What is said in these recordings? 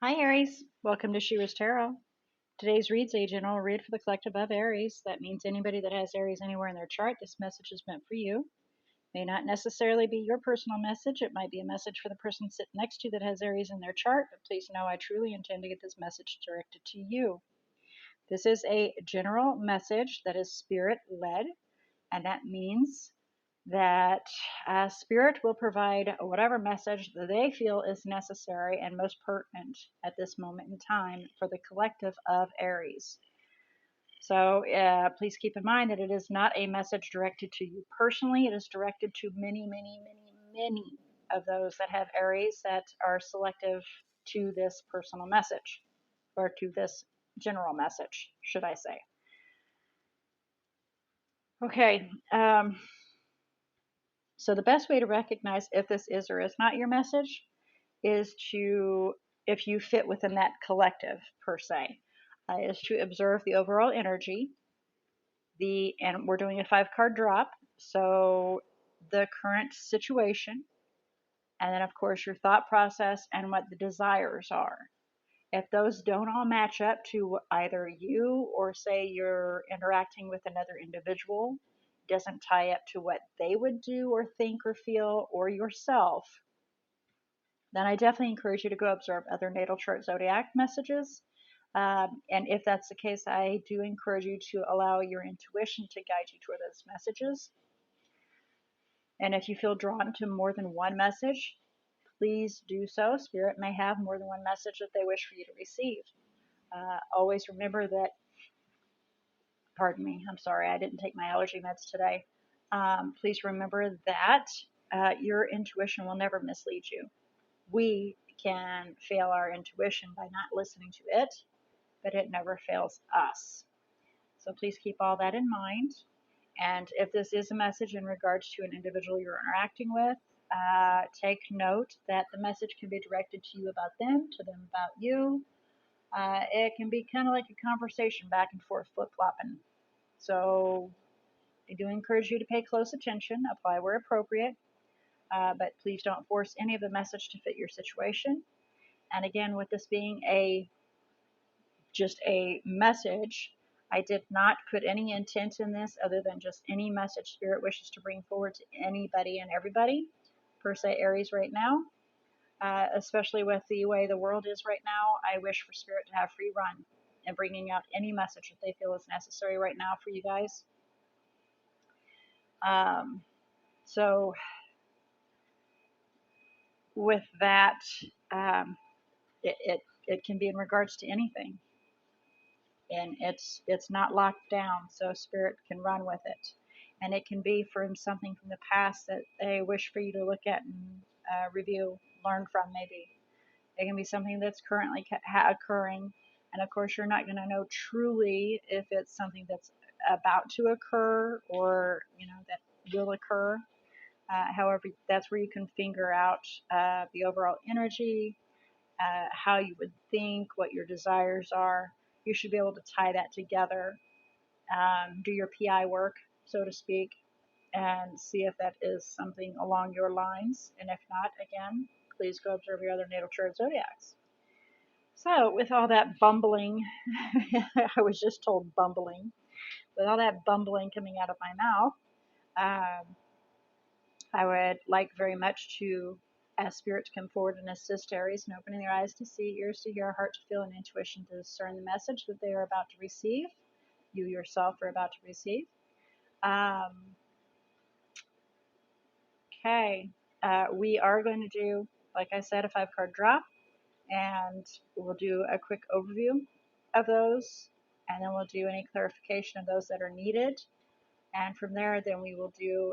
Hi Aries, welcome to She-ruhz Tarot. Today's read's a general read for the collective of Aries. That means anybody that has Aries anywhere in their chart, this message is meant for you. May not necessarily be your personal message. It might be a message for the person sitting next to you that has Aries in their chart, but please know I truly intend to get this message directed to you. This is a general message that is spirit led, and that means that Spirit will provide whatever message that they feel is necessary and most pertinent at this moment in time for the collective of Aries. So please keep in mind that it is not a message directed to you personally. It is directed to many, many, many, many of those that have Aries that are selective to this personal message, or to this general message, should I say. Okay. So the best way to recognize if this is or is not your message is to, if you fit within that collective per se, is to observe the overall energy. And we're doing a 5 card drop, so the current situation, and then of course your thought process and what the desires are. If those don't all match up to either you or say you're interacting with another individual, doesn't tie up to what they would do or think or feel or yourself, then I definitely encourage you to go observe other natal chart zodiac messages. And if that's the case, I do encourage you to allow your intuition to guide you toward those messages. And if you feel drawn to more than one message, please do so. Spirit may have more than one message that they wish for you to receive. Always remember that, pardon me, I'm sorry, I didn't take my allergy meds today. Please remember that your intuition will never mislead you. We can fail our intuition by not listening to it, but it never fails us. So please keep all that in mind. And if this is a message in regards to an individual you're interacting with, take note that the message can be directed to you about them, to them about you. It can be kind of like a conversation back and forth, flip-flopping. So I do encourage you to pay close attention, apply where appropriate, but please don't force any of the message to fit your situation. And again, with this being just a message, I did not put any intent in this other than just any message Spirit wishes to bring forward to anybody and everybody, per se Aries right now. Especially with the way the world is right now, I wish for Spirit to have free run in bringing out any message that they feel is necessary right now for you guys. So with that, it can be in regards to anything, and it's not locked down, so Spirit can run with it. And it can be from something from the past that they wish for you to look at and review, learn from maybe. It can be something that's currently occurring, and of course you're not going to know truly if it's something that's about to occur or that will occur. However, that's where you can figure out the overall energy, how you would think, what your desires are. You should be able to tie that together, do your PI work, so to speak, and see if that is something along your lines. And if not, again, please go observe your other natal chart zodiacs. So, with all that bumbling, I was just told bumbling, with all that bumbling coming out of my mouth, I would like very much to ask Spirit to come forward and assist Aries in opening their eyes to see, ears to hear, heart to feel, and intuition to discern the message that they are about to receive, you yourself are about to receive. Okay, we are going to do, like I said, a 5 card drop, and we'll do a quick overview of those, and then we'll do any clarification of those that are needed. And from there, then we will do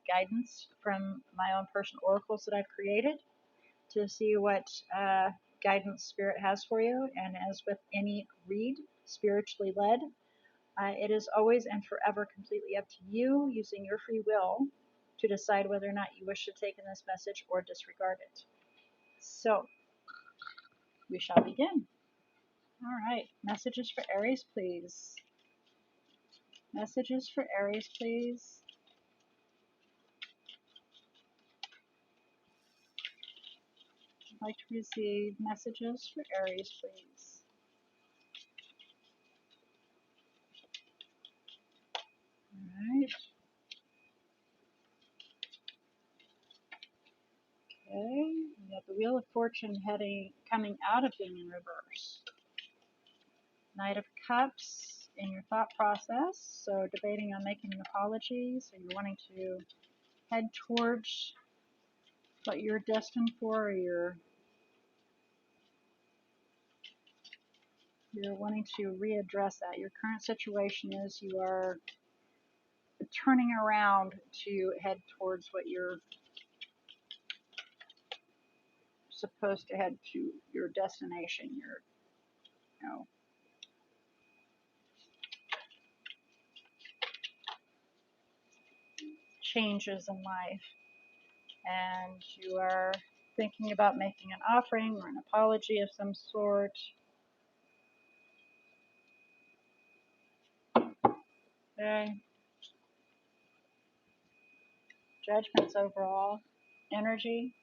guidance from my own personal oracles that I've created to see what guidance Spirit has for you. And as with any read, spiritually led, it is always and forever completely up to you, using your free will, to decide whether or not you wish to take in this message or disregard it. So, we shall begin. All right, messages for Aries, please. Messages for Aries, please. I'd like to receive messages for Aries, please. Alright. Okay. We have the Wheel of Fortune coming out of being in reverse. Knight of Cups in your thought process. So debating on making an apology. So you're wanting to head towards what you're destined for, or you're wanting to readdress that. Your current situation is you are turning around to head towards what you're supposed to head to, your destination, your, you know, changes in life. And you are thinking about making an offering or an apology of some sort. Okay. Judgments overall. Energy.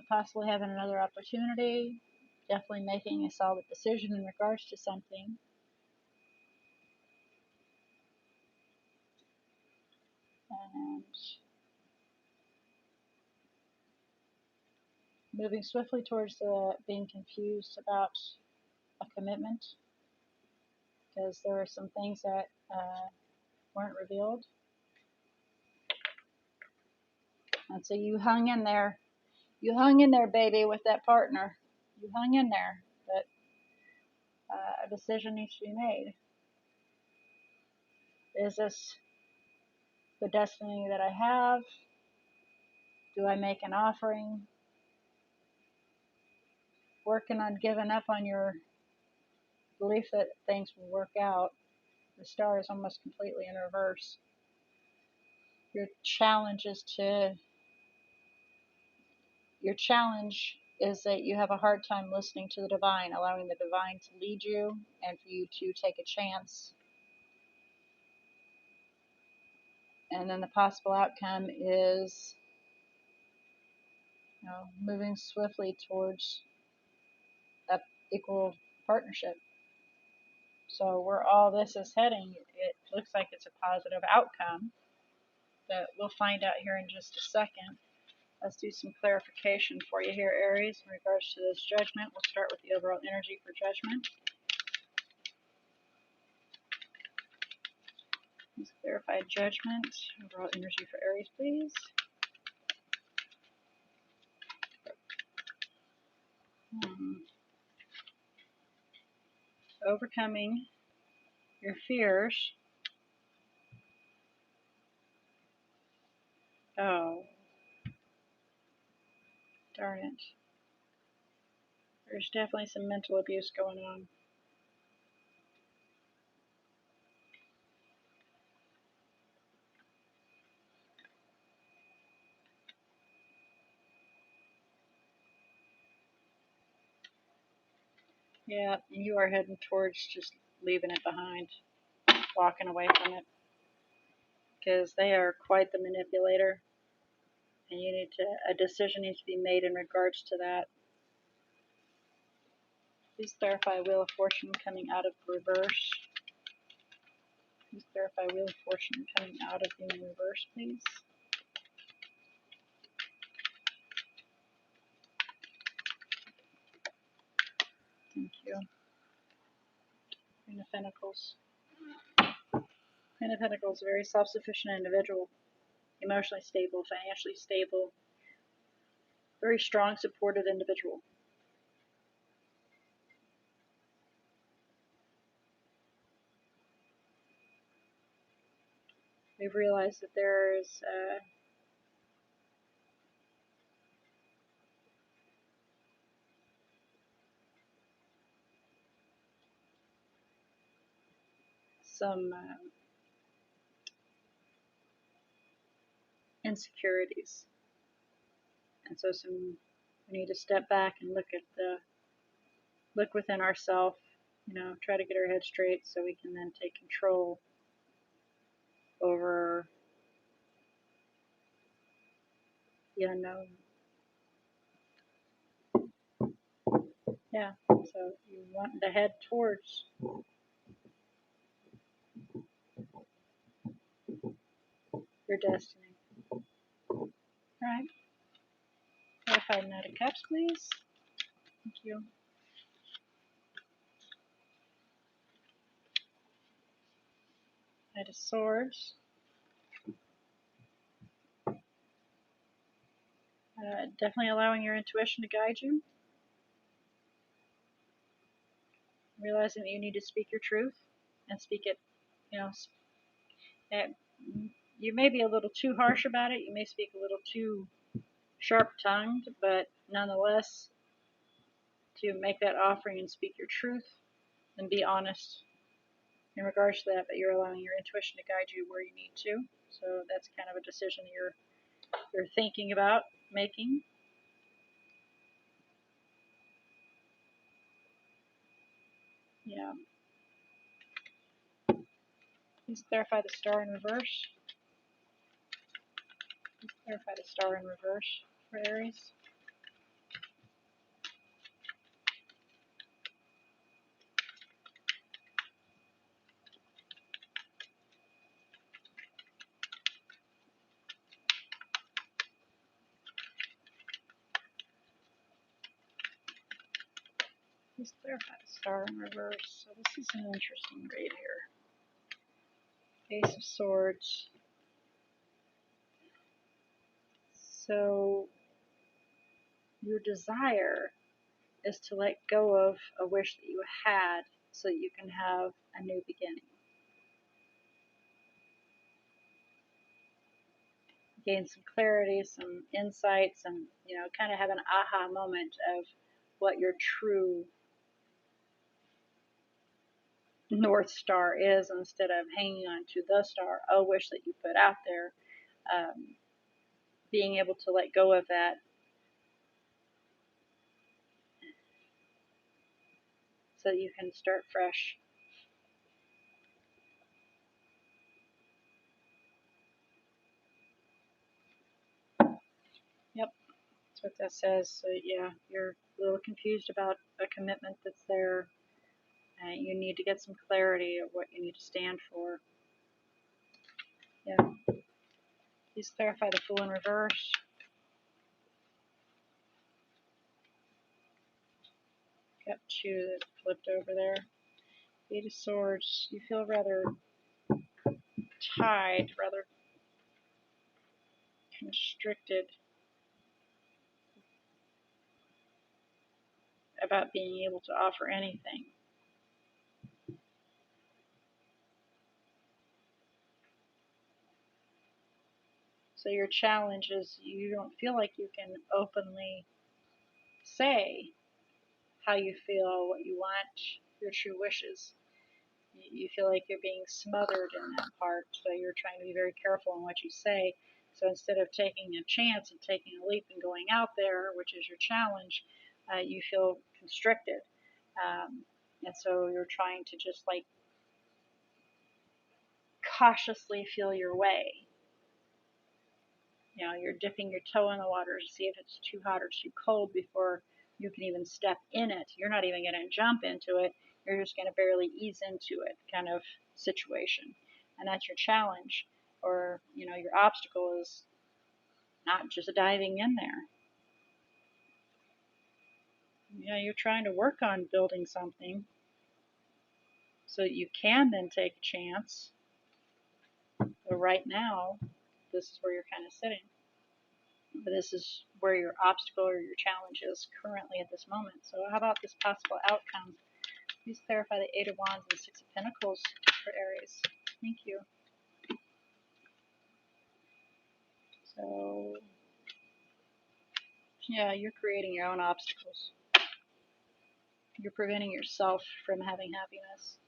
Possibly having another opportunity. Definitely making a solid decision in regards to something. And moving swiftly towards being confused about a commitment, because there are some things that weren't revealed. And so you hung in there. You hung in there, baby, with that partner. You hung in there. But a decision needs to be made. Is this the destiny that I have? Do I make an offering? Working on giving up on your belief that things will work out. The star is almost completely in reverse. Your challenge is that you have a hard time listening to the divine, allowing the divine to lead you and for you to take a chance. And then the possible outcome is, moving swiftly towards that equal partnership. So where all this is heading, it looks like it's a positive outcome, but we'll find out here in just a second. Let's do some clarification for you here, Aries, in regards to this judgment. We'll start with the overall energy for judgment. Let's clarify judgment. Overall energy for Aries, please. Overcoming your fears. Oh, darn it. There's definitely some mental abuse going on. Yeah, and you are heading towards just leaving it behind, walking away from it, because they are quite the manipulator, and a decision needs to be made in regards to that. Please clarify Wheel of Fortune coming out of reverse. Please clarify Wheel of Fortune coming out of being reverse, please. Thank you. Queen of Pentacles. Queen of Pentacles, a very self-sufficient individual, emotionally stable, financially stable, very strong, supportive individual. We've realized that there's some insecurities, and so we need to step back and look within ourselves. Try to get our head straight so we can then take control over the unknown. Yeah, so you want to head towards your destiny. All right. Verified Knight of Cups, please. Thank you. Knight of Swords. Definitely allowing your intuition to guide you. Realizing that you need to speak your truth and speak it, you know, you may be a little too harsh about it. You may speak a little too sharp-tongued, but nonetheless, to make that offering and speak your truth and be honest in regards to that. But you're allowing your intuition to guide you where you need to. So that's kind of a decision you're thinking about making. Yeah. Please clarify the star in reverse. Please clarify the star in reverse for Aries. Please clarify the star in reverse. So this is an interesting read here. Ace of Swords. So your desire is to let go of a wish that you had so that you can have a new beginning. Gain some clarity, some insights, and kind of have an aha moment of what your true North Star is, instead of hanging on to the star, a wish that you put out there. Being able to let go of that so that you can start fresh. Yep, that's what that says. So yeah, you're a little confused about a commitment that's there. You need to get some clarity of what you need to stand for. Yeah. Please clarify the Fool in reverse. Got two that flipped over there. Eight of Swords. You feel rather tied, rather constricted about being able to offer anything. So your challenge is you don't feel like you can openly say how you feel, what you want, your true wishes. You feel like you're being smothered in that part, so you're trying to be very careful in what you say. So instead of taking a chance and taking a leap and going out there, which is your challenge, you feel constricted. And so you're trying to just like cautiously feel your way. You're dipping your toe in the water to see if it's too hot or too cold before you can even step in it. You're not even going to jump into it. You're just going to barely ease into it kind of situation. And that's your challenge. Or, your obstacle is not just diving in there. You're trying to work on building something so that you can then take a chance. But right now, this is where you're kind of sitting. But this is where your obstacle or your challenge is currently at this moment. So how about this possible outcome? Please clarify the Eight of Wands and Six of Pentacles for Aries. Thank you. So, yeah, you're creating your own obstacles. You're preventing yourself from having happiness.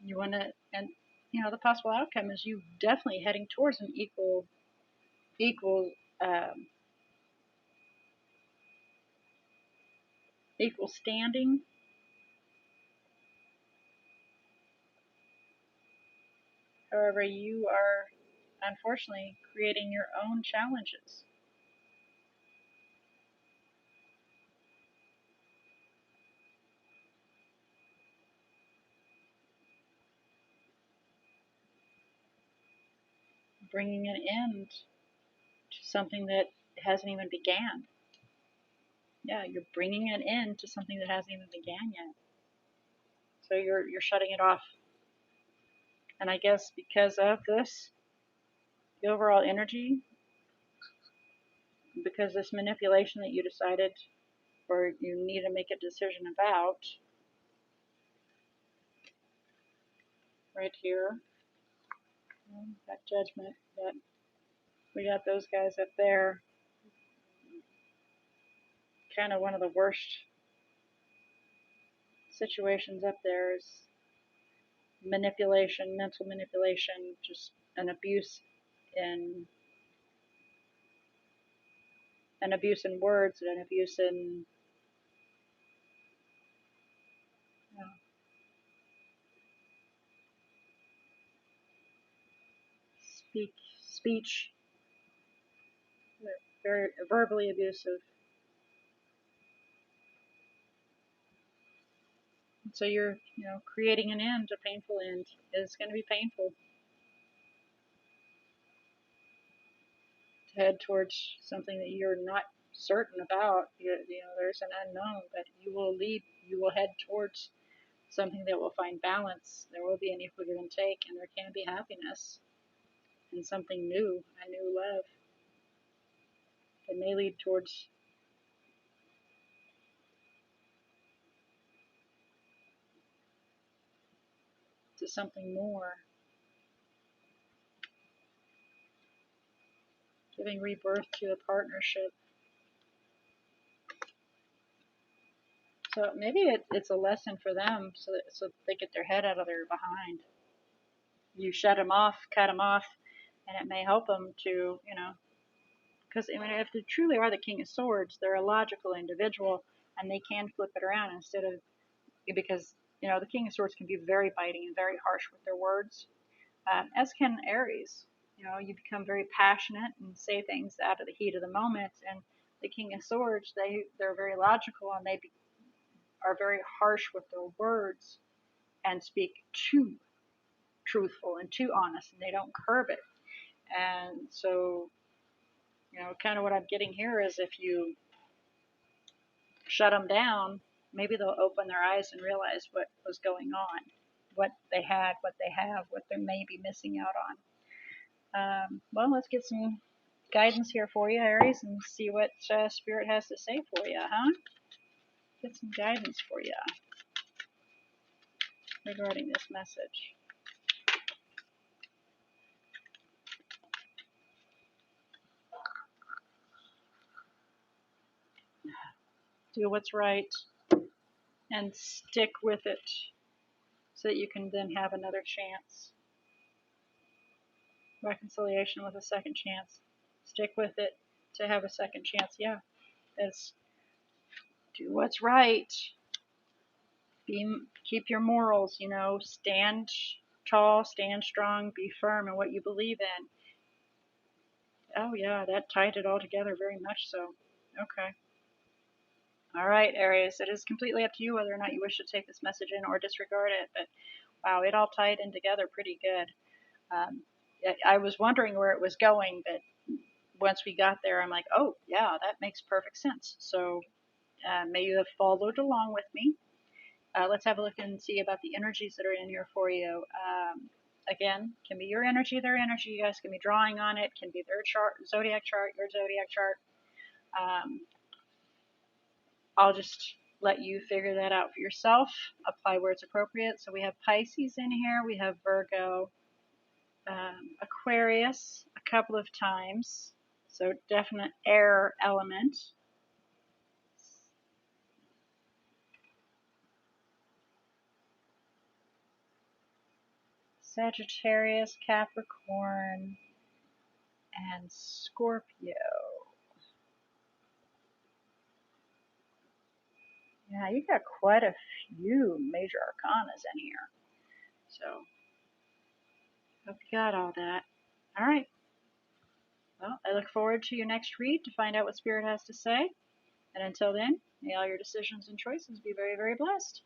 You want to, and the possible outcome is you definitely heading towards an equal, um, equal standing. However, you are unfortunately, creating your own challenges. Bringing an end to something that hasn't even began. Yeah, you're bringing an end to something that hasn't even began yet. So you're shutting it off. And I guess because of this, the overall energy, because this manipulation that you decided or you need to make a decision about, right here, that judgment, that we got those guys up there, kind of one of the worst situations up there is manipulation, mental manipulation, just in an abuse in words, an abuse in you know, speak speech, very verbally abusive. So you're creating an end, a painful end. It's going to be painful to head towards something that you're not certain about. There's an unknown, but you will head towards something that will find balance. There will be an equal give and take, and there can be happiness and something new, a new love that may lead towards to something more, giving rebirth to a partnership. So maybe it's a lesson for them, so they get their head out of their behind. You shut them off, cut them off, and it may help them to, because I mean, if they truly are the King of Swords, they're a logical individual, and they can flip it around instead of because the King of Swords can be very biting and very harsh with their words, as can Aries. You become very passionate and say things out of the heat of the moment, and the King of Swords, they're very logical and are very harsh with their words and speak too truthful and too honest, and they don't curb it. And so, kind of what I'm getting here is if you shut them down, maybe they'll open their eyes and realize what was going on, what they had, what they have, what they may be missing out on. Well, let's get some guidance here for you, Aries, and see what Spirit has to say for you, huh? Get some guidance for you regarding this message. Do what's right and stick with it so that you can then have another chance. Reconciliation with a second chance. Stick with it to have a second chance. Yeah, that's do what's right. Keep your morals. Stand tall, stand strong, be firm in what you believe in. Oh yeah, that tied it all together very much so. Okay. All right, Aries. It is completely up to you whether or not you wish to take this message in or disregard it. But wow, it all tied in together pretty good. Um, I was wondering where it was going, but once we got there, I'm like, oh yeah, that makes perfect sense. So may you have followed along with me. Let's have a look and see about the energies that are in here for you. Again, can be your energy, their energy. You guys can be drawing on it. Can be their chart, zodiac chart, your zodiac chart. I'll just let you figure that out for yourself. Apply where it's appropriate. So we have Pisces in here. We have Virgo, Aquarius a couple of times. So definite air element. Sagittarius, Capricorn, and Scorpio. Yeah, you got quite a few major arcanas in here. So, hope you got all that. All right. Well, I look forward to your next read to find out what Spirit has to say. And until then, may all your decisions and choices be very, very blessed.